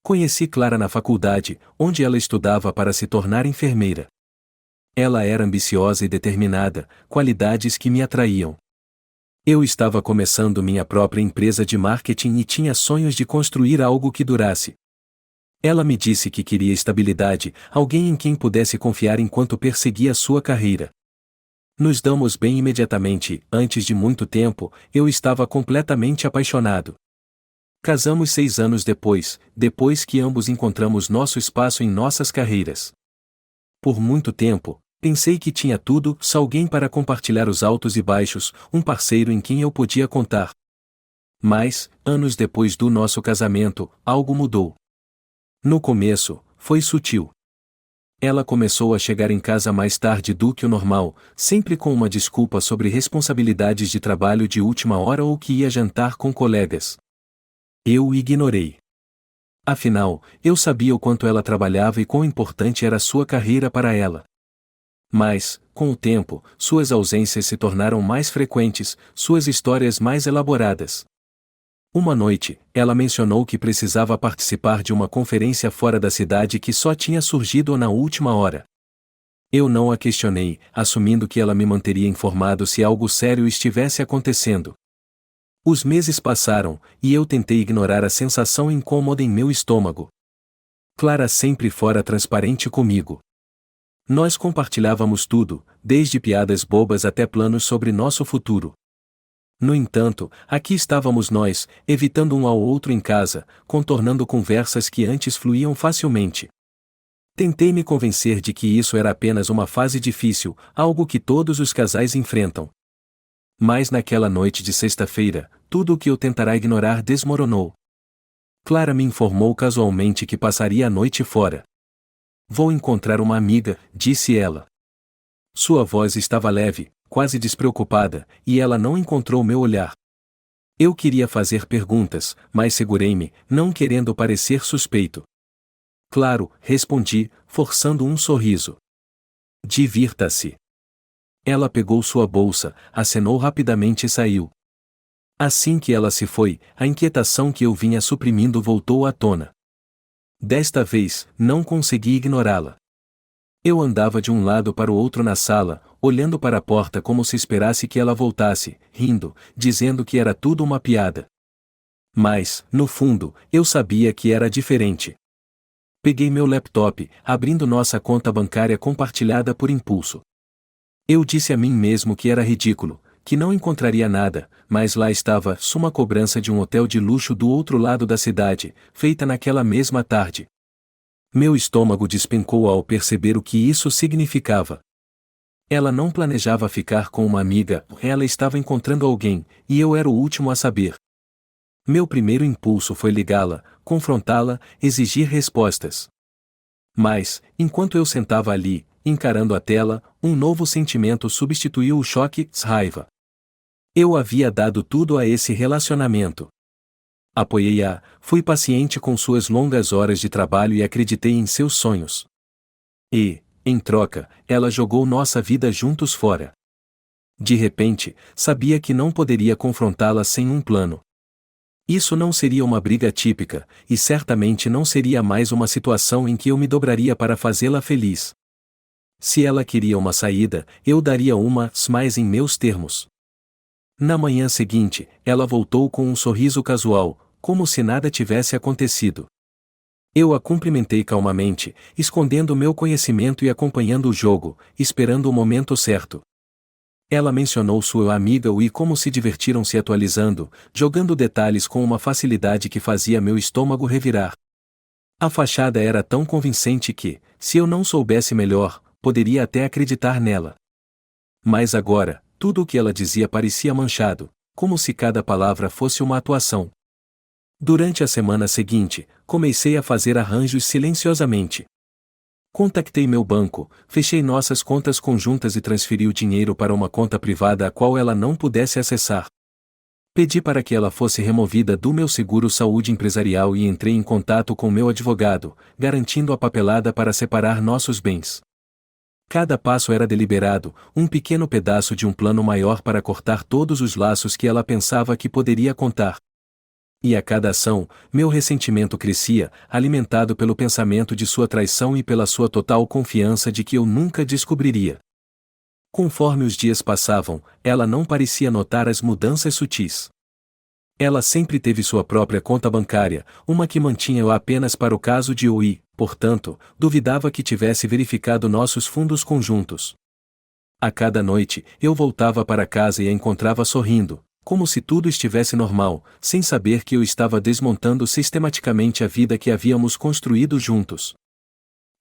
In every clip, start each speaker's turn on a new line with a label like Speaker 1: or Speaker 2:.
Speaker 1: Conheci Clara na faculdade, onde ela estudava para se tornar enfermeira. Ela era ambiciosa e determinada, qualidades que me atraíam. Eu estava começando minha própria empresa de marketing e tinha sonhos de construir algo que durasse. Ela me disse que queria estabilidade, alguém em quem pudesse confiar enquanto perseguia sua carreira. Nos damos bem imediatamente, antes de muito tempo, eu estava completamente apaixonado. Casamos 6 anos depois que ambos encontramos nosso espaço em nossas carreiras. Por muito tempo, pensei que tinha tudo, só alguém para compartilhar os altos e baixos, um parceiro em quem eu podia contar. Mas, anos depois do nosso casamento, algo mudou. No começo, foi sutil. Ela começou a chegar em casa mais tarde do que o normal, sempre com uma desculpa sobre responsabilidades de trabalho de última hora ou que ia jantar com colegas. Eu o ignorei. Afinal, eu sabia o quanto ela trabalhava e quão importante era sua carreira para ela. Mas, com o tempo, suas ausências se tornaram mais frequentes, suas histórias mais elaboradas. Uma noite, ela mencionou que precisava participar de uma conferência fora da cidade que só tinha surgido na última hora. Eu não a questionei, assumindo que ela me manteria informado se algo sério estivesse acontecendo. Os meses passaram, e eu tentei ignorar a sensação incômoda em meu estômago. Clara sempre fora transparente comigo. Nós compartilhávamos tudo, desde piadas bobas até planos sobre nosso futuro. No entanto, aqui estávamos nós, evitando um ao outro em casa, contornando conversas que antes fluíam facilmente. Tentei me convencer de que isso era apenas uma fase difícil, algo que todos os casais enfrentam. Mas naquela noite de sexta-feira, tudo o que eu tentara ignorar desmoronou. Clara me informou casualmente que passaria a noite fora. Vou encontrar uma amiga, disse ela. Sua voz estava leve, quase despreocupada, e ela não encontrou meu olhar. Eu queria fazer perguntas, mas segurei-me, não querendo parecer suspeito. Claro, respondi, forçando um sorriso. Divirta-se. Ela pegou sua bolsa, acenou rapidamente e saiu. Assim que ela se foi, a inquietação que eu vinha suprimindo voltou à tona. Desta vez, não consegui ignorá-la. Eu andava de um lado para o outro na sala, olhando para a porta como se esperasse que ela voltasse, rindo, dizendo que era tudo uma piada. Mas, no fundo, eu sabia que era diferente. Peguei meu laptop, abrindo nossa conta bancária compartilhada por impulso. Eu disse a mim mesmo que era ridículo, que não encontraria nada, mas lá estava uma cobrança de um hotel de luxo do outro lado da cidade, feita naquela mesma tarde. Meu estômago despencou ao perceber o que isso significava. Ela não planejava ficar com uma amiga, ela estava encontrando alguém, e eu era o último a saber. Meu primeiro impulso foi ligá-la, confrontá-la, exigir respostas. Mas, enquanto eu sentava ali, encarando a tela, um novo sentimento substituiu o choque, raiva. Eu havia dado tudo a esse relacionamento. Apoiei-a, fui paciente com suas longas horas de trabalho e acreditei em seus sonhos. E, em troca, ela jogou nossa vida juntos fora. De repente, sabia que não poderia confrontá-la sem um plano. Isso não seria uma briga típica, e certamente não seria mais uma situação em que eu me dobraria para fazê-la feliz. Se ela queria uma saída, eu daria uma, mas em meus termos. Na manhã seguinte, ela voltou com um sorriso casual, como se nada tivesse acontecido. Eu a cumprimentei calmamente, escondendo meu conhecimento e acompanhando o jogo, esperando o momento certo. Ela mencionou sua amiga e como se divertiram se atualizando, jogando detalhes com uma facilidade que fazia meu estômago revirar. A fachada era tão convincente que, se eu não soubesse melhor, poderia até acreditar nela. Mas agora, tudo o que ela dizia parecia manchado, como se cada palavra fosse uma atuação. Durante a semana seguinte, comecei a fazer arranjos silenciosamente. Contactei meu banco, fechei nossas contas conjuntas e transferi o dinheiro para uma conta privada a qual ela não pudesse acessar. Pedi para que ela fosse removida do meu seguro-saúde empresarial e entrei em contato com meu advogado, garantindo a papelada para separar nossos bens. Cada passo era deliberado, um pequeno pedaço de um plano maior para cortar todos os laços que ela pensava que poderia contar. E a cada ação, meu ressentimento crescia, alimentado pelo pensamento de sua traição e pela sua total confiança de que eu nunca descobriria. Conforme os dias passavam, ela não parecia notar as mudanças sutis. Ela sempre teve sua própria conta bancária, uma que mantinha eu apenas para o caso de eu e, portanto, duvidava que tivesse verificado nossos fundos conjuntos. A cada noite, eu voltava para casa e a encontrava sorrindo, como se tudo estivesse normal, sem saber que eu estava desmontando sistematicamente a vida que havíamos construído juntos.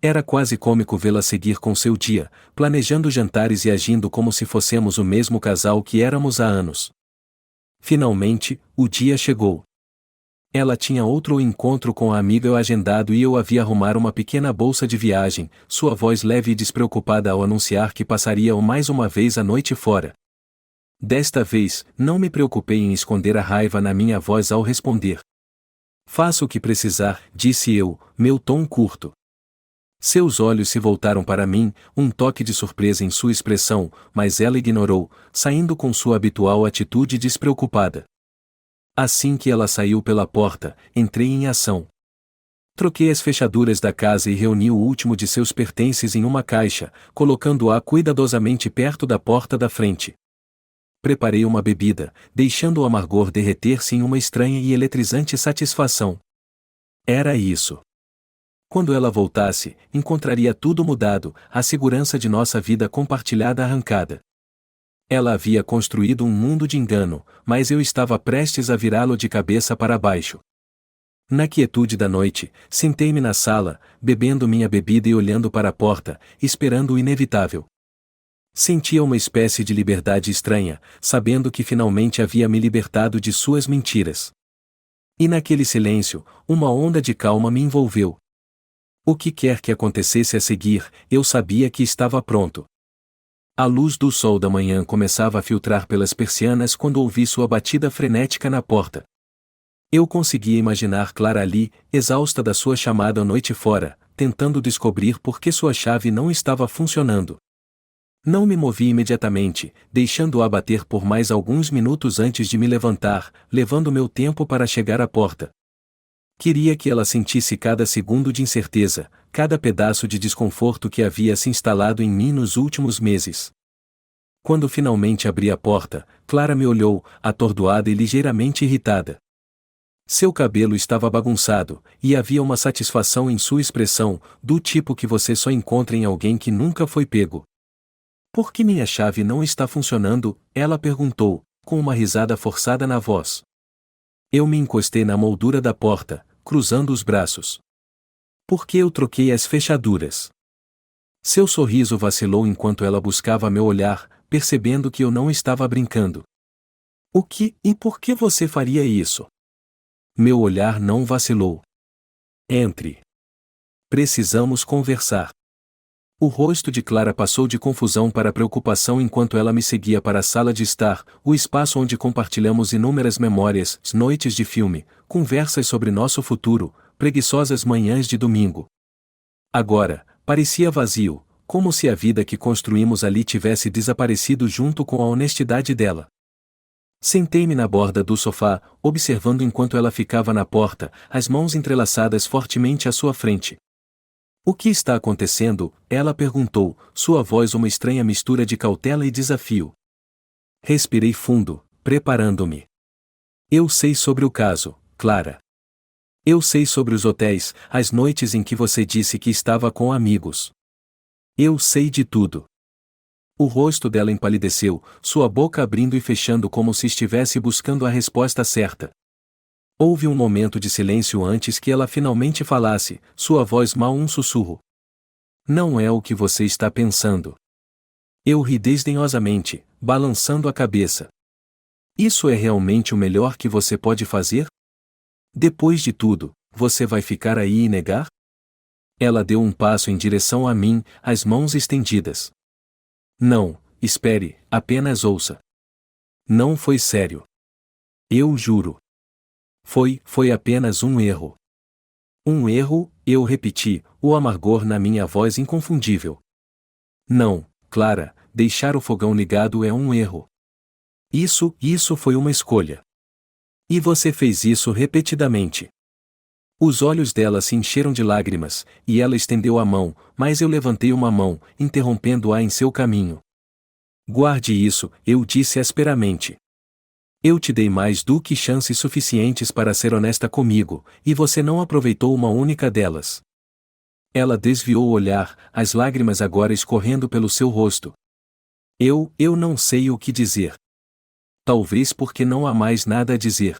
Speaker 1: Era quase cômico vê-la seguir com seu dia, planejando jantares e agindo como se fossemos o mesmo casal que éramos há anos. Finalmente, o dia chegou. Ela tinha outro encontro com a amiga agendado e eu havia arrumar uma pequena bolsa de viagem, sua voz leve e despreocupada ao anunciar que passaria mais uma vez a noite fora. Desta vez, não me preocupei em esconder a raiva na minha voz ao responder. Faça o que precisar, disse eu, meu tom curto. Seus olhos se voltaram para mim, um toque de surpresa em sua expressão, mas ela ignorou, saindo com sua habitual atitude despreocupada. Assim que ela saiu pela porta, entrei em ação. Troquei as fechaduras da casa e reuni o último de seus pertences em uma caixa, colocando-a cuidadosamente perto da porta da frente. Preparei uma bebida, deixando o amargor derreter-se em uma estranha e eletrizante satisfação. Era isso. Quando ela voltasse, encontraria tudo mudado, a segurança de nossa vida compartilhada arrancada. Ela havia construído um mundo de engano, mas eu estava prestes a virá-lo de cabeça para baixo. Na quietude da noite, sentei-me na sala, bebendo minha bebida e olhando para a porta, esperando o inevitável. Sentia uma espécie de liberdade estranha, sabendo que finalmente havia me libertado de suas mentiras. E naquele silêncio, uma onda de calma me envolveu. O que quer que acontecesse a seguir, eu sabia que estava pronto. A luz do sol da manhã começava a filtrar pelas persianas quando ouvi sua batida frenética na porta. Eu conseguia imaginar Clara ali, exausta da sua chamada à noite fora, tentando descobrir por que sua chave não estava funcionando. Não me movi imediatamente, deixando-a bater por mais alguns minutos antes de me levantar, levando meu tempo para chegar à porta. Queria que ela sentisse cada segundo de incerteza, cada pedaço de desconforto que havia se instalado em mim nos últimos meses. Quando finalmente abri a porta, Clara me olhou, atordoada e ligeiramente irritada. Seu cabelo estava bagunçado, e havia uma satisfação em sua expressão, do tipo que você só encontra em alguém que nunca foi pego. Por que minha chave não está funcionando? Ela perguntou, com uma risada forçada na voz. Eu me encostei na moldura da porta, cruzando os braços. Por que eu troquei as fechaduras? Seu sorriso vacilou enquanto ela buscava meu olhar, percebendo que eu não estava brincando. O que e por que você faria isso? Meu olhar não vacilou. Entre. Precisamos conversar. O rosto de Clara passou de confusão para preocupação enquanto ela me seguia para a sala de estar, o espaço onde compartilhamos inúmeras memórias, noites de filme, conversas sobre nosso futuro, preguiçosas manhãs de domingo. Agora, parecia vazio, como se a vida que construímos ali tivesse desaparecido junto com a honestidade dela. Sentei-me na borda do sofá, observando enquanto ela ficava na porta, as mãos entrelaçadas fortemente à sua frente. O que está acontecendo? Ela perguntou, sua voz uma estranha mistura de cautela e desafio. Respirei fundo, preparando-me. Eu sei sobre o caso, Clara. Eu sei sobre os hotéis, as noites em que você disse que estava com amigos. Eu sei de tudo. O rosto dela empalideceu, sua boca abrindo e fechando como se estivesse buscando a resposta certa. Houve um momento de silêncio antes que ela finalmente falasse, sua voz mal um sussurro. Não é o que você está pensando. Eu ri desdenhosamente, balançando a cabeça. Isso é realmente o melhor que você pode fazer? Depois de tudo, você vai ficar aí e negar? Ela deu um passo em direção a mim, as mãos estendidas. Não, espere, apenas ouça. Não foi sério. Eu juro. Foi apenas um erro. Um erro, eu repeti, o amargor na minha voz inconfundível. Não, Clara, deixar o fogão ligado é um erro. Isso foi uma escolha. E você fez isso repetidamente. Os olhos dela se encheram de lágrimas, e ela estendeu a mão, mas eu levantei uma mão, interrompendo-a em seu caminho. Guarde isso, eu disse asperamente. Eu te dei mais do que chances suficientes para ser honesta comigo, e você não aproveitou uma única delas. Ela desviou o olhar, as lágrimas agora escorrendo pelo seu rosto. Eu não sei o que dizer. Talvez porque não há mais nada a dizer.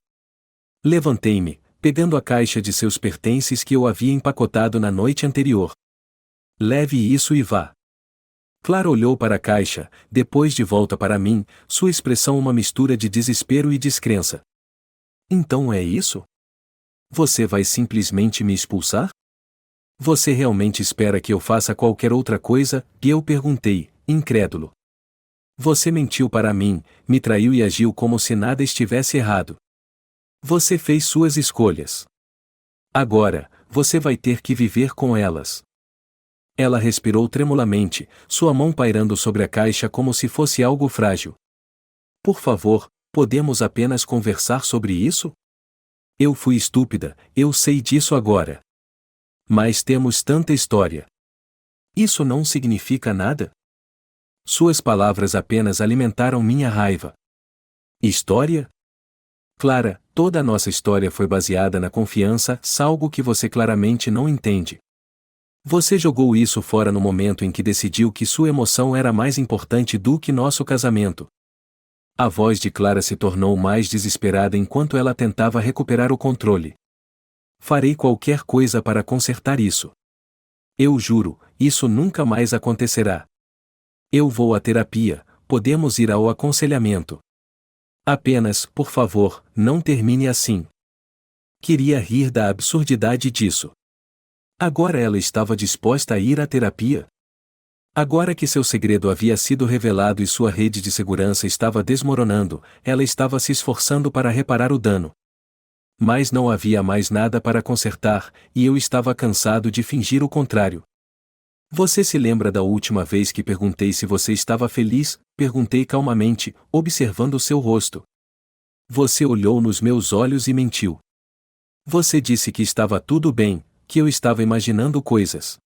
Speaker 1: Levantei-me, pegando a caixa de seus pertences que eu havia empacotado na noite anterior. Leve isso e vá. Clara olhou para a caixa, depois de volta para mim, sua expressão uma mistura de desespero e descrença. Então é isso? Você vai simplesmente me expulsar? Você realmente espera que eu faça qualquer outra coisa? E eu perguntei, incrédulo. Você mentiu para mim, me traiu e agiu como se nada estivesse errado. Você fez suas escolhas. Agora, você vai ter que viver com elas. Ela respirou tremulamente, sua mão pairando sobre a caixa como se fosse algo frágil. Por favor, podemos apenas conversar sobre isso? Eu fui estúpida, eu sei disso agora. Mas temos tanta história. Isso não significa nada? Suas palavras apenas alimentaram minha raiva. História? Clara, toda a nossa história foi baseada na confiança, algo que você claramente não entende. Você jogou isso fora no momento em que decidiu que sua emoção era mais importante do que nosso casamento. A voz de Clara se tornou mais desesperada enquanto ela tentava recuperar o controle. Farei qualquer coisa para consertar isso. Eu juro, isso nunca mais acontecerá. Eu vou à terapia, podemos ir ao aconselhamento. Apenas, por favor, não termine assim. Queria rir da absurdidade disso. Agora ela estava disposta a ir à terapia? Agora que seu segredo havia sido revelado e sua rede de segurança estava desmoronando, ela estava se esforçando para reparar o dano. Mas não havia mais nada para consertar, e eu estava cansado de fingir o contrário. Você se lembra da última vez que perguntei se você estava feliz? Perguntei calmamente, observando seu rosto. Você olhou nos meus olhos e mentiu. Você disse que estava tudo bem, que eu estava imaginando coisas.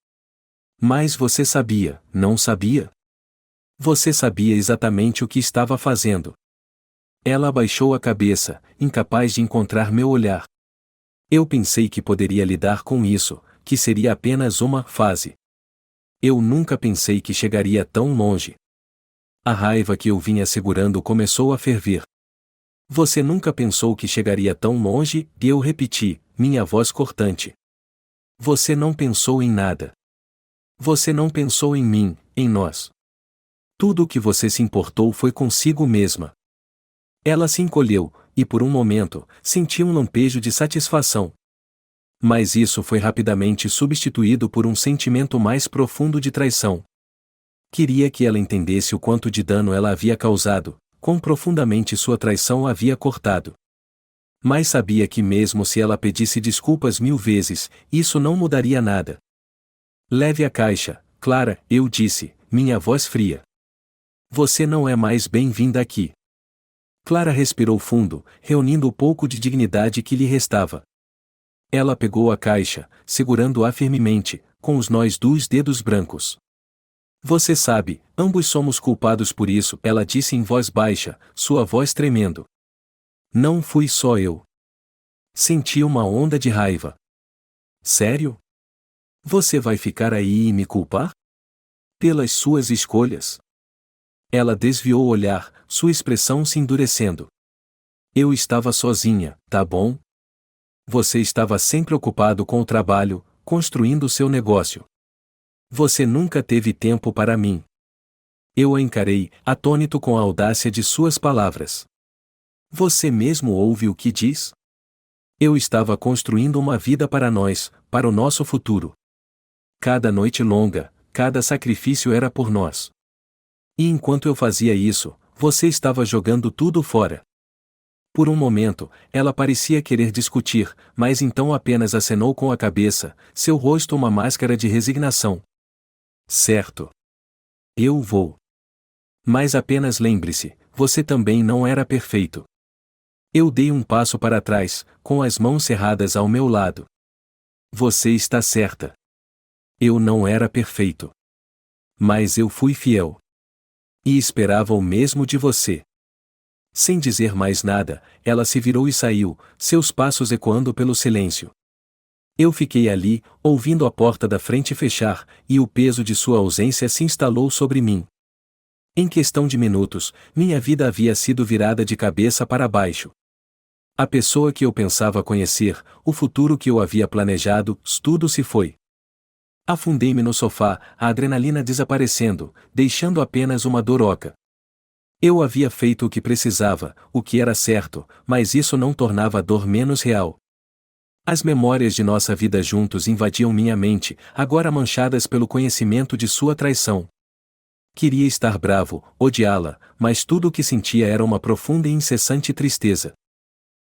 Speaker 1: Mas você sabia, não sabia? Você sabia exatamente o que estava fazendo. Ela abaixou a cabeça, incapaz de encontrar meu olhar. Eu pensei que poderia lidar com isso, que seria apenas uma fase. Eu nunca pensei que chegaria tão longe. A raiva que eu vinha segurando começou a ferver. Você nunca pensou que chegaria tão longe? E eu repeti, minha voz cortante. Você não pensou em nada. Você não pensou em mim, em nós. Tudo o que você se importou foi consigo mesma. Ela se encolheu, e por um momento, senti um lampejo de satisfação. Mas isso foi rapidamente substituído por um sentimento mais profundo de traição. Queria que ela entendesse o quanto de dano ela havia causado, quão profundamente sua traição a havia cortado. Mas sabia que mesmo se ela pedisse desculpas 1000 vezes, isso não mudaria nada. Leve a caixa, Clara, eu disse, minha voz fria. Você não é mais bem-vinda aqui. Clara respirou fundo, reunindo o pouco de dignidade que lhe restava. Ela pegou a caixa, segurando-a firmemente, com os nós dos dedos brancos. Você sabe, ambos somos culpados por isso, ela disse em voz baixa, sua voz tremendo. Não fui só eu. Senti uma onda de raiva. Sério? Você vai ficar aí e me culpar? Pelas suas escolhas? Ela desviou o olhar, sua expressão se endurecendo. Eu estava sozinha, tá bom? Você estava sempre ocupado com o trabalho, construindo seu negócio. Você nunca teve tempo para mim. Eu a encarei, atônito com a audácia de suas palavras. Você mesmo ouve o que diz? Eu estava construindo uma vida para nós, para o nosso futuro. Cada noite longa, cada sacrifício era por nós. E enquanto eu fazia isso, você estava jogando tudo fora. Por um momento, ela parecia querer discutir, mas então apenas acenou com a cabeça, seu rosto uma máscara de resignação. Certo. Eu vou. Mas apenas lembre-se, você também não era perfeito. Eu dei um passo para trás, com as mãos cerradas ao meu lado. Você está certa. Eu não era perfeito. Mas eu fui fiel. E esperava o mesmo de você. Sem dizer mais nada, ela se virou e saiu, seus passos ecoando pelo silêncio. Eu fiquei ali, ouvindo a porta da frente fechar, e o peso de sua ausência se instalou sobre mim. Em questão de minutos, minha vida havia sido virada de cabeça para baixo. A pessoa que eu pensava conhecer, o futuro que eu havia planejado, tudo se foi. Afundei-me no sofá, a adrenalina desaparecendo, deixando apenas uma dor oca. Eu havia feito o que precisava, o que era certo, mas isso não tornava a dor menos real. As memórias de nossa vida juntos invadiam minha mente, agora manchadas pelo conhecimento de sua traição. Queria estar bravo, odiá-la, mas tudo o que sentia era uma profunda e incessante tristeza.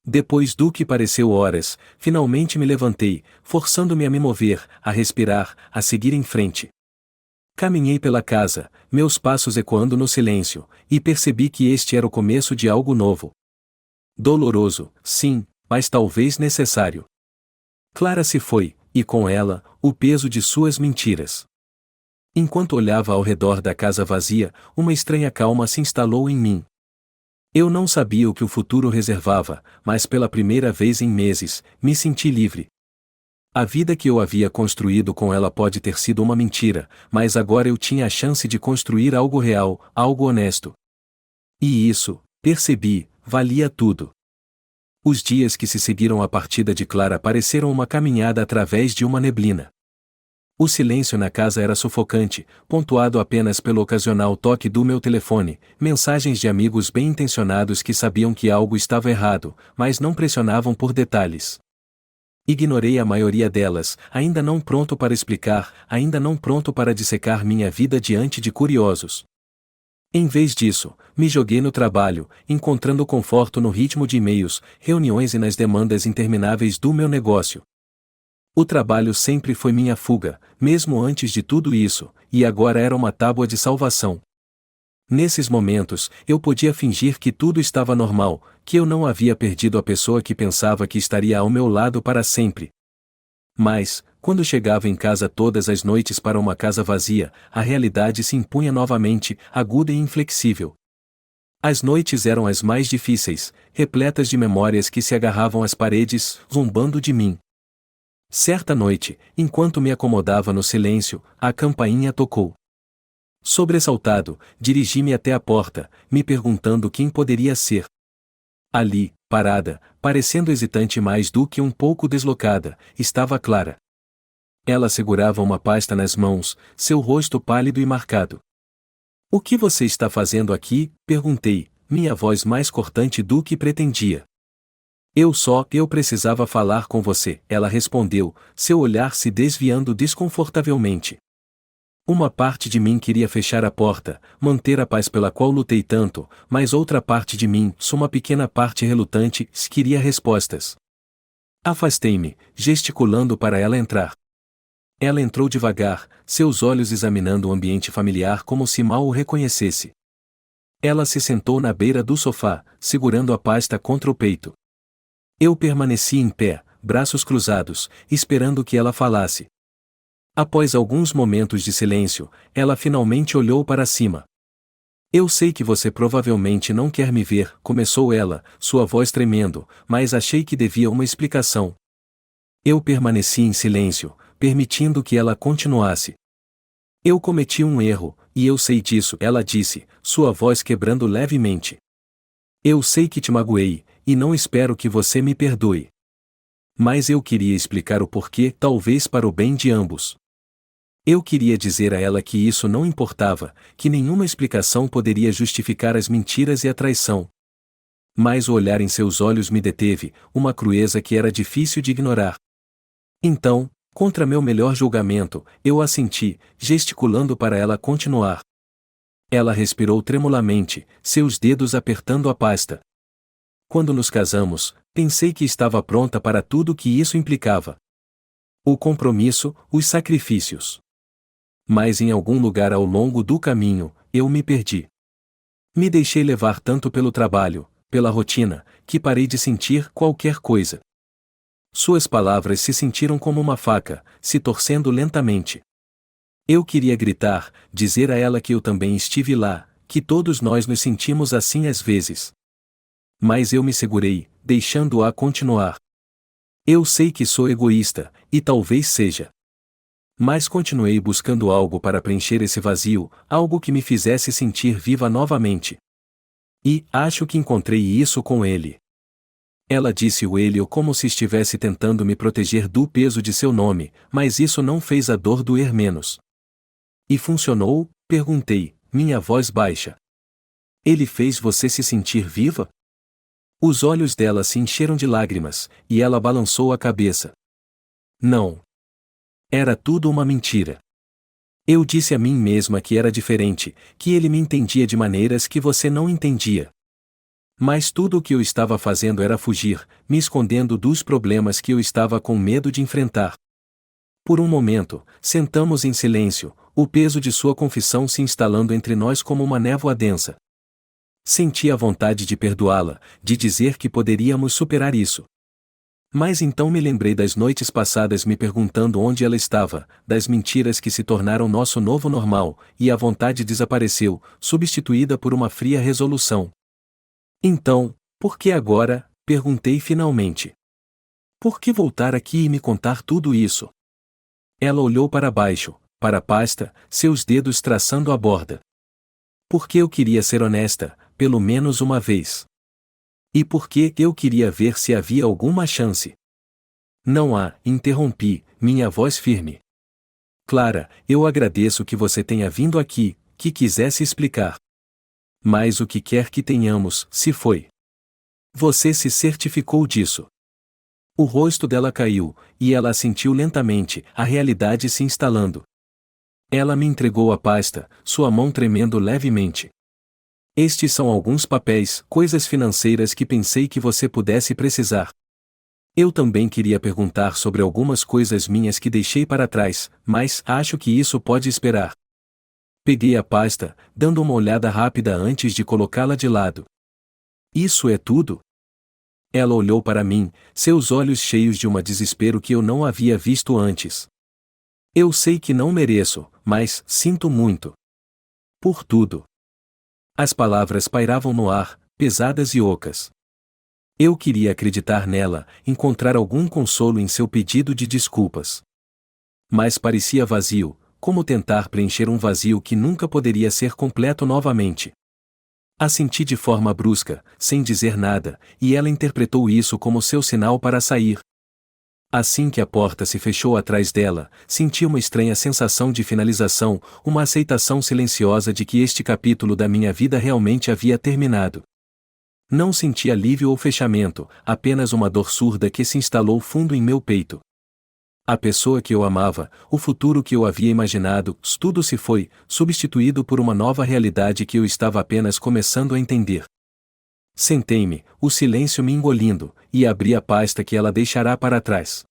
Speaker 1: Depois do que pareceu horas, finalmente me levantei, forçando-me a me mover, a respirar, a seguir em frente. Caminhei pela casa, meus passos ecoando no silêncio, e percebi que este era o começo de algo novo. Doloroso, sim, mas talvez necessário. Clara se foi, e com ela, o peso de suas mentiras. Enquanto olhava ao redor da casa vazia, uma estranha calma se instalou em mim. Eu não sabia o que o futuro reservava, mas pela primeira vez em meses, me senti livre. A vida que eu havia construído com ela pode ter sido uma mentira, mas agora eu tinha a chance de construir algo real, algo honesto. E isso, percebi, valia tudo. Os dias que se seguiram à partida de Clara pareceram uma caminhada através de uma neblina. O silêncio na casa era sufocante, pontuado apenas pelo ocasional toque do meu telefone, mensagens de amigos bem-intencionados que sabiam que algo estava errado, mas não pressionavam por detalhes. Ignorei a maioria delas, ainda não pronto para explicar, ainda não pronto para dissecar minha vida diante de curiosos. Em vez disso, me joguei no trabalho, encontrando conforto no ritmo de e-mails, reuniões e nas demandas intermináveis do meu negócio. O trabalho sempre foi minha fuga, mesmo antes de tudo isso, e agora era uma tábua de salvação. Nesses momentos, eu podia fingir que tudo estava normal, que eu não havia perdido a pessoa que pensava que estaria ao meu lado para sempre. Mas, quando chegava em casa todas as noites para uma casa vazia, a realidade se impunha novamente, aguda e inflexível. As noites eram as mais difíceis, repletas de memórias que se agarravam às paredes, zombando de mim. Certa noite, enquanto me acomodava no silêncio, a campainha tocou. Sobressaltado, dirigi-me até a porta, me perguntando quem poderia ser. Ali, parada, parecendo hesitante mais do que um pouco deslocada, estava Clara. Ela segurava uma pasta nas mãos, seu rosto pálido e marcado. "O que você está fazendo aqui?" perguntei, minha voz mais cortante do que pretendia. Eu precisava falar com você", ela respondeu, seu olhar se desviando desconfortavelmente. Uma parte de mim queria fechar a porta, manter a paz pela qual lutei tanto, mas outra parte de mim, uma pequena parte relutante, queria respostas. Afastei-me, gesticulando para ela entrar. Ela entrou devagar, seus olhos examinando o ambiente familiar como se mal o reconhecesse. Ela se sentou na beira do sofá, segurando a pasta contra o peito. Eu permaneci em pé, braços cruzados, esperando que ela falasse. Após alguns momentos de silêncio, ela finalmente olhou para cima. "Eu sei que você provavelmente não quer me ver", começou ela, sua voz tremendo, mas achei que devia uma explicação. Eu permaneci em silêncio, permitindo que ela continuasse. "Eu cometi um erro, e eu sei disso", ela disse, sua voz quebrando levemente. "Eu sei que te magoei, e não espero que você me perdoe. Mas eu queria explicar o porquê, talvez para o bem de ambos. Eu queria dizer a ela que isso não importava, que nenhuma explicação poderia justificar as mentiras e a traição. Mas o olhar em seus olhos me deteve, uma crueza que era difícil de ignorar. Então, contra meu melhor julgamento, eu assenti, gesticulando para ela continuar. Ela respirou tremulamente, seus dedos apertando a pasta. "Quando nos casamos, pensei que estava pronta para tudo o que isso implicava. O compromisso, os sacrifícios. Mas em algum lugar ao longo do caminho, eu me perdi. Me deixei levar tanto pelo trabalho, pela rotina, que parei de sentir qualquer coisa. Suas palavras se sentiram como uma faca, se torcendo lentamente. Eu queria gritar, dizer a ela que eu também estive lá, que todos nós nos sentimos assim às vezes. Mas eu me segurei, deixando-a continuar. Eu sei que sou egoísta, e talvez seja. Mas continuei buscando algo para preencher esse vazio, algo que me fizesse sentir viva novamente. E acho que encontrei isso com ele. Ela disse o ele como se estivesse tentando me proteger do peso de seu nome, mas isso não fez a dor doer menos. E funcionou? Perguntei, minha voz baixa. Ele fez você se sentir viva? Os olhos dela se encheram de lágrimas, e ela balançou a cabeça. Não. Era tudo uma mentira. Eu disse a mim mesma que era diferente, que ele me entendia de maneiras que você não entendia. Mas tudo o que eu estava fazendo era fugir, me escondendo dos problemas que eu estava com medo de enfrentar. Por um momento, sentamos em silêncio, o peso de sua confissão se instalando entre nós como uma névoa densa. Senti a vontade de perdoá-la, de dizer que poderíamos superar isso. Mas então me lembrei das noites passadas me perguntando onde ela estava, das mentiras que se tornaram nosso novo normal, e a vontade desapareceu, substituída por uma fria resolução. Então, por que agora? Perguntei finalmente. Por que voltar aqui e me contar tudo isso? Ela olhou para baixo, para a pasta, seus dedos traçando a borda. Porque eu queria ser honesta, pelo menos uma vez. E porque eu queria ver se havia alguma chance. Não há, interrompi, minha voz firme. Clara, eu agradeço que você tenha vindo aqui, que quisesse explicar. Mas o que quer que tenhamos, se foi. Você se certificou disso. O rosto dela caiu, e ela assentiu lentamente, a realidade se instalando. Ela me entregou a pasta, sua mão tremendo levemente. Estes são alguns papéis, coisas financeiras que pensei que você pudesse precisar. Eu também queria perguntar sobre algumas coisas minhas que deixei para trás, mas acho que isso pode esperar. Peguei a pasta, dando uma olhada rápida antes de colocá-la de lado. Isso é tudo? Ela olhou para mim, seus olhos cheios de um desespero que eu não havia visto antes. Eu sei que não mereço, mas sinto muito. Por tudo. As palavras pairavam no ar, pesadas e ocas. Eu queria acreditar nela, encontrar algum consolo em seu pedido de desculpas. Mas parecia vazio, como tentar preencher um vazio que nunca poderia ser completo novamente. Assenti de forma brusca, sem dizer nada, e ela interpretou isso como seu sinal para sair. Assim que a porta se fechou atrás dela, senti uma estranha sensação de finalização, uma aceitação silenciosa de que este capítulo da minha vida realmente havia terminado. Não senti alívio ou fechamento, apenas uma dor surda que se instalou fundo em meu peito. A pessoa que eu amava, o futuro que eu havia imaginado, tudo se foi, substituído por uma nova realidade que eu estava apenas começando a entender. Sentei-me, o silêncio me engolindo, e abri a pasta que ela deixará para trás.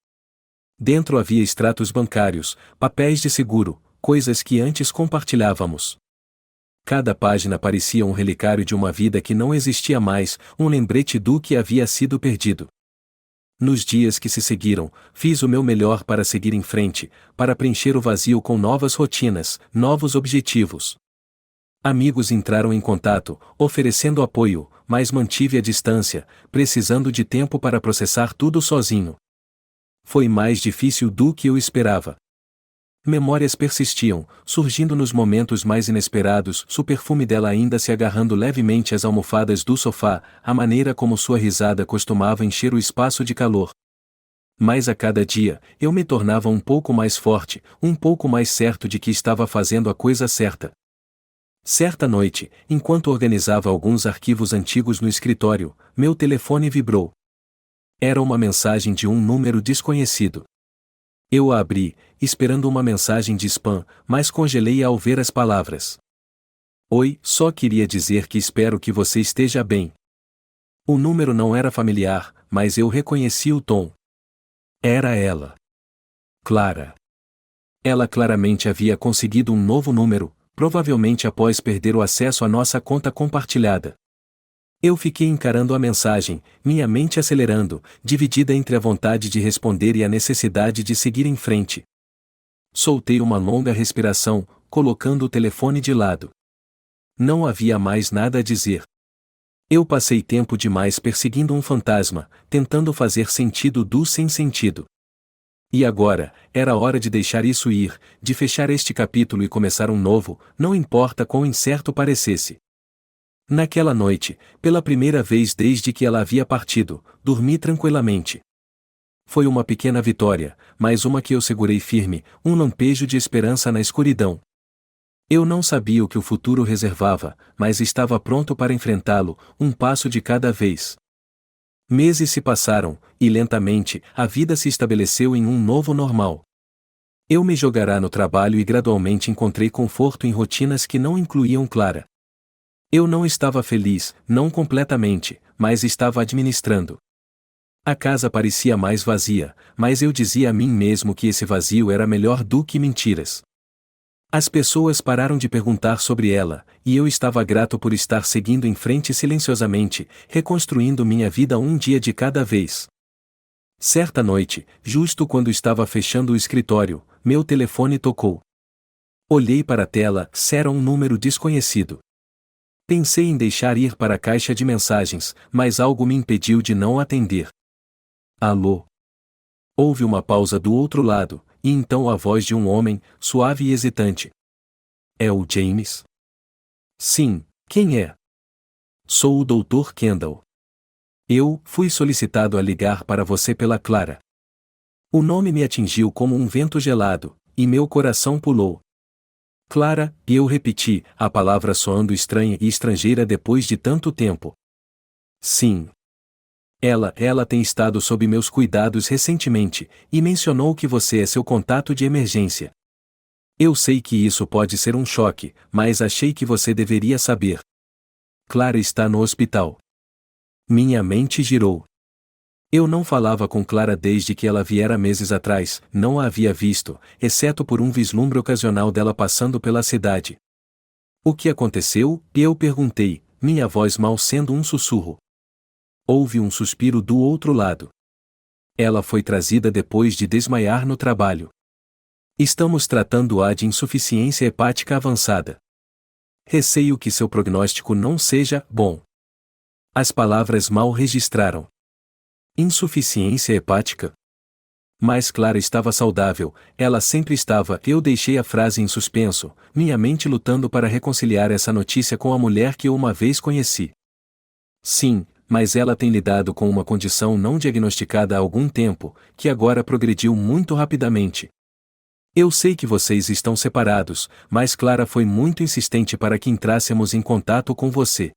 Speaker 1: Dentro havia extratos bancários, papéis de seguro, coisas que antes compartilhávamos. Cada página parecia um relicário de uma vida que não existia mais, um lembrete do que havia sido perdido. Nos dias que se seguiram, fiz o meu melhor para seguir em frente, para preencher o vazio com novas rotinas, novos objetivos. Amigos entraram em contato, oferecendo apoio, mas mantive a distância, precisando de tempo para processar tudo sozinho. Foi mais difícil do que eu esperava. Memórias persistiam, surgindo nos momentos mais inesperados, o perfume dela ainda se agarrando levemente às almofadas do sofá, a maneira como sua risada costumava encher o espaço de calor. Mas a cada dia, eu me tornava um pouco mais forte, um pouco mais certo de que estava fazendo a coisa certa. Certa noite, enquanto organizava alguns arquivos antigos no escritório, meu telefone vibrou. Era uma mensagem de um número desconhecido. Eu a abri, esperando uma mensagem de spam, mas congelei ao ver as palavras. Oi, só queria dizer que espero que você esteja bem. O número não era familiar, mas eu reconheci o tom. Era ela. Clara. Ela claramente havia conseguido um novo número, provavelmente após perder o acesso à nossa conta compartilhada. Eu fiquei encarando a mensagem, minha mente acelerando, dividida entre a vontade de responder e a necessidade de seguir em frente. Soltei uma longa respiração, colocando o telefone de lado. Não havia mais nada a dizer. Eu passei tempo demais perseguindo um fantasma, tentando fazer sentido do sem sentido. E agora, era hora de deixar isso ir, de fechar este capítulo e começar um novo, não importa quão incerto parecesse. Naquela noite, pela primeira vez desde que ela havia partido, dormi tranquilamente. Foi uma pequena vitória, mas uma que eu segurei firme, um lampejo de esperança na escuridão. Eu não sabia o que o futuro reservava, mas estava pronto para enfrentá-lo, um passo de cada vez. Meses se passaram, e lentamente, a vida se estabeleceu em um novo normal. Eu me jogara no trabalho e gradualmente encontrei conforto em rotinas que não incluíam Clara. Eu não estava feliz, não completamente, mas estava administrando. A casa parecia mais vazia, mas eu dizia a mim mesmo que esse vazio era melhor do que mentiras. As pessoas pararam de perguntar sobre ela, e eu estava grato por estar seguindo em frente silenciosamente, reconstruindo minha vida um dia de cada vez. Certa noite, justo quando estava fechando o escritório, meu telefone tocou. Olhei para a tela, era um número desconhecido. Pensei em deixar ir para a caixa de mensagens, mas algo me impediu de não atender. Alô? Houve uma pausa do outro lado, e então a voz de um homem, suave e hesitante. É o James? Sim, quem é? Sou o Dr. Kendall. Eu fui solicitado a ligar para você pela Clara. O nome me atingiu como um vento gelado, e meu coração pulou. Clara, e eu repeti, a palavra soando estranha e estrangeira depois de tanto tempo. Sim. Ela tem estado sob meus cuidados recentemente, e mencionou que você é seu contato de emergência. Eu sei que isso pode ser um choque, mas achei que você deveria saber. Clara está no hospital. Minha mente girou. Eu não falava com Clara desde que ela viera meses atrás, não a havia visto, exceto por um vislumbre ocasional dela passando pela cidade. O que aconteceu? Eu perguntei, minha voz mal sendo um sussurro. Houve um suspiro do outro lado. Ela foi trazida depois de desmaiar no trabalho. Estamos tratando-a de insuficiência hepática avançada. Receio que seu prognóstico não seja bom. As palavras mal registraram. Insuficiência hepática? Mas Clara estava saudável, ela sempre estava. Eu deixei a frase em suspenso, minha mente lutando para reconciliar essa notícia com a mulher que eu uma vez conheci. Sim, mas ela tem lidado com uma condição não diagnosticada há algum tempo, que agora progrediu muito rapidamente. Eu sei que vocês estão separados, mas Clara foi muito insistente para que entrássemos em contato com você.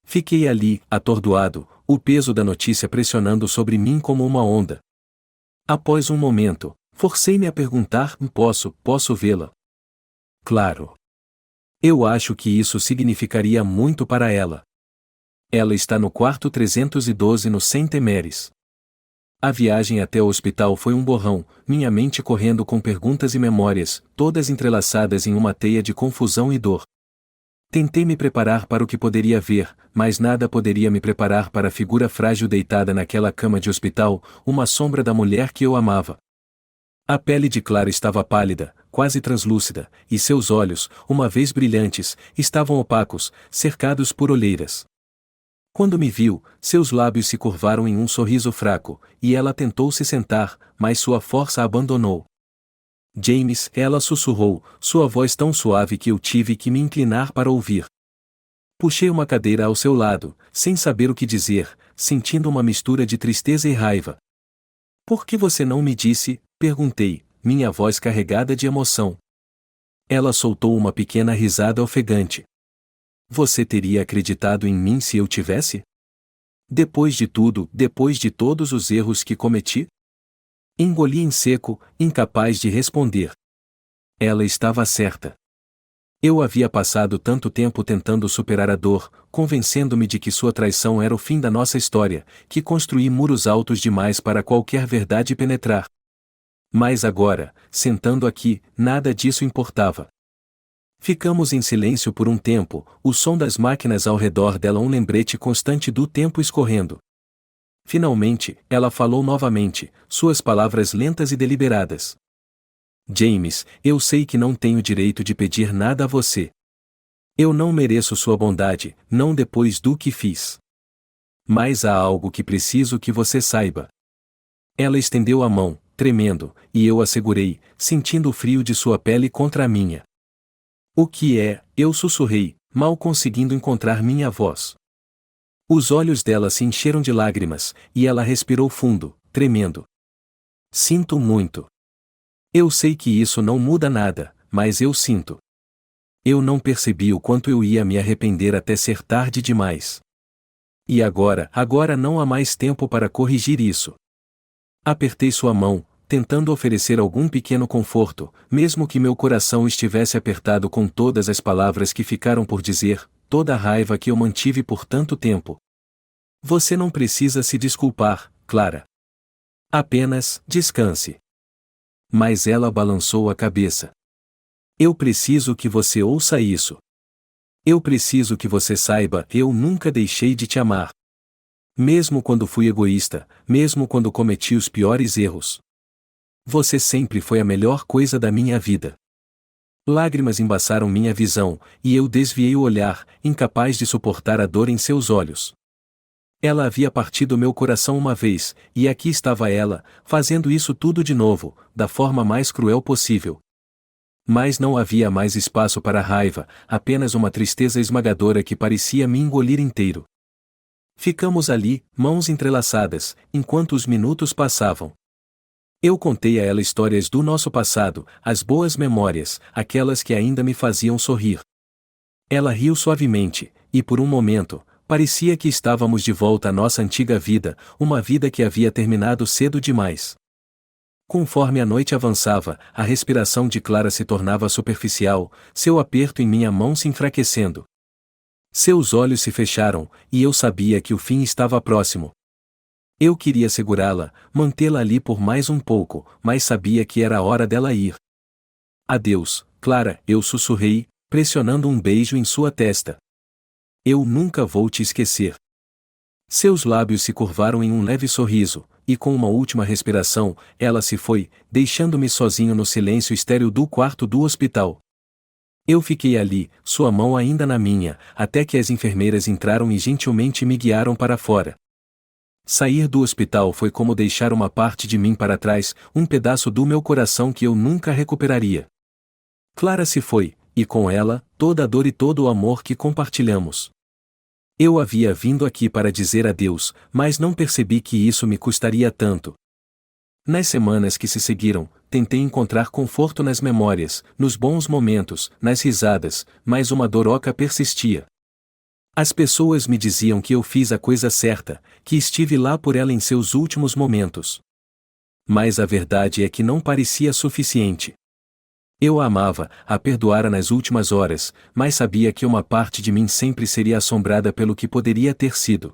Speaker 1: Fiquei ali, atordoado, o peso da notícia pressionando sobre mim como uma onda. Após um momento, forcei-me a perguntar: posso vê-la? Claro. Eu acho que isso significaria muito para ela. Ela está no quarto 312 no St. Mary's. A viagem até o hospital foi um borrão, minha mente correndo com perguntas e memórias, todas entrelaçadas em uma teia de confusão e dor. Tentei me preparar para o que poderia ver, mas nada poderia me preparar para a figura frágil deitada naquela cama de hospital, uma sombra da mulher que eu amava. A pele de Clara estava pálida, quase translúcida, e seus olhos, uma vez brilhantes, estavam opacos, cercados por olheiras. Quando me viu, seus lábios se curvaram em um sorriso fraco, e ela tentou se sentar, mas sua força a abandonou. James, ela sussurrou, sua voz tão suave que eu tive que me inclinar para ouvir. Puxei uma cadeira ao seu lado, sem saber o que dizer, sentindo uma mistura de tristeza e raiva. Por que você não me disse? Perguntei, minha voz carregada de emoção. Ela soltou uma pequena risada ofegante. Você teria acreditado em mim se eu tivesse? Depois de tudo, depois de todos os erros que cometi? Engoli em seco, incapaz de responder. Ela estava certa. Eu havia passado tanto tempo tentando superar a dor, convencendo-me de que sua traição era o fim da nossa história, que construí muros altos demais para qualquer verdade penetrar. Mas agora, sentando aqui, nada disso importava. Ficamos em silêncio por um tempo, o som das máquinas ao redor dela um lembrete constante do tempo escorrendo. Finalmente, ela falou novamente, suas palavras lentas e deliberadas. James, eu sei que não tenho direito de pedir nada a você. Eu não mereço sua bondade, não depois do que fiz. Mas há algo que preciso que você saiba. Ela estendeu a mão, tremendo, e eu a segurei, sentindo o frio de sua pele contra a minha. O que é? Eu sussurrei, mal conseguindo encontrar minha voz. Os olhos dela se encheram de lágrimas, e ela respirou fundo, tremendo. Sinto muito. Eu sei que isso não muda nada, mas eu sinto. Eu não percebi o quanto eu ia me arrepender até ser tarde demais. E agora não há mais tempo para corrigir isso. Apertei sua mão, tentando oferecer algum pequeno conforto, mesmo que meu coração estivesse apertado com todas as palavras que ficaram por dizer, toda a raiva que eu mantive por tanto tempo. Você não precisa se desculpar, Clara. Apenas, descanse. Mas ela balançou a cabeça. Eu preciso que você ouça isso. Eu preciso que você saiba, eu nunca deixei de te amar. Mesmo quando fui egoísta, mesmo quando cometi os piores erros. Você sempre foi a melhor coisa da minha vida. Lágrimas embaçaram minha visão, e eu desviei o olhar, incapaz de suportar a dor em seus olhos. Ela havia partido meu coração uma vez, e aqui estava ela, fazendo isso tudo de novo, da forma mais cruel possível. Mas não havia mais espaço para raiva, apenas uma tristeza esmagadora que parecia me engolir inteiro. Ficamos ali, mãos entrelaçadas, enquanto os minutos passavam. Eu contei a ela histórias do nosso passado, as boas memórias, aquelas que ainda me faziam sorrir. Ela riu suavemente, e por um momento, parecia que estávamos de volta à nossa antiga vida, uma vida que havia terminado cedo demais. Conforme a noite avançava, a respiração de Clara se tornava superficial, seu aperto em minha mão se enfraquecendo. Seus olhos se fecharam, e eu sabia que o fim estava próximo. Eu queria segurá-la, mantê-la ali por mais um pouco, mas sabia que era a hora dela ir. Adeus, Clara, eu sussurrei, pressionando um beijo em sua testa. Eu nunca vou te esquecer. Seus lábios se curvaram em um leve sorriso, e com uma última respiração, ela se foi, deixando-me sozinho no silêncio estéril do quarto do hospital. Eu fiquei ali, sua mão ainda na minha, até que as enfermeiras entraram e gentilmente me guiaram para fora. Sair do hospital foi como deixar uma parte de mim para trás, um pedaço do meu coração que eu nunca recuperaria. Clara se foi, e com ela, toda a dor e todo o amor que compartilhamos. Eu havia vindo aqui para dizer adeus, mas não percebi que isso me custaria tanto. Nas semanas que se seguiram, tentei encontrar conforto nas memórias, nos bons momentos, nas risadas, mas uma dor oca persistia. As pessoas me diziam que eu fiz a coisa certa, que estive lá por ela em seus últimos momentos. Mas a verdade é que não parecia suficiente. Eu a amava, a perdoara nas últimas horas, mas sabia que uma parte de mim sempre seria assombrada pelo que poderia ter sido.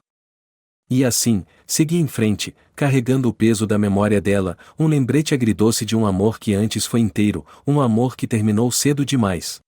Speaker 1: E assim, segui em frente, carregando o peso da memória dela, um lembrete agridoce de um amor que antes foi inteiro, um amor que terminou cedo demais.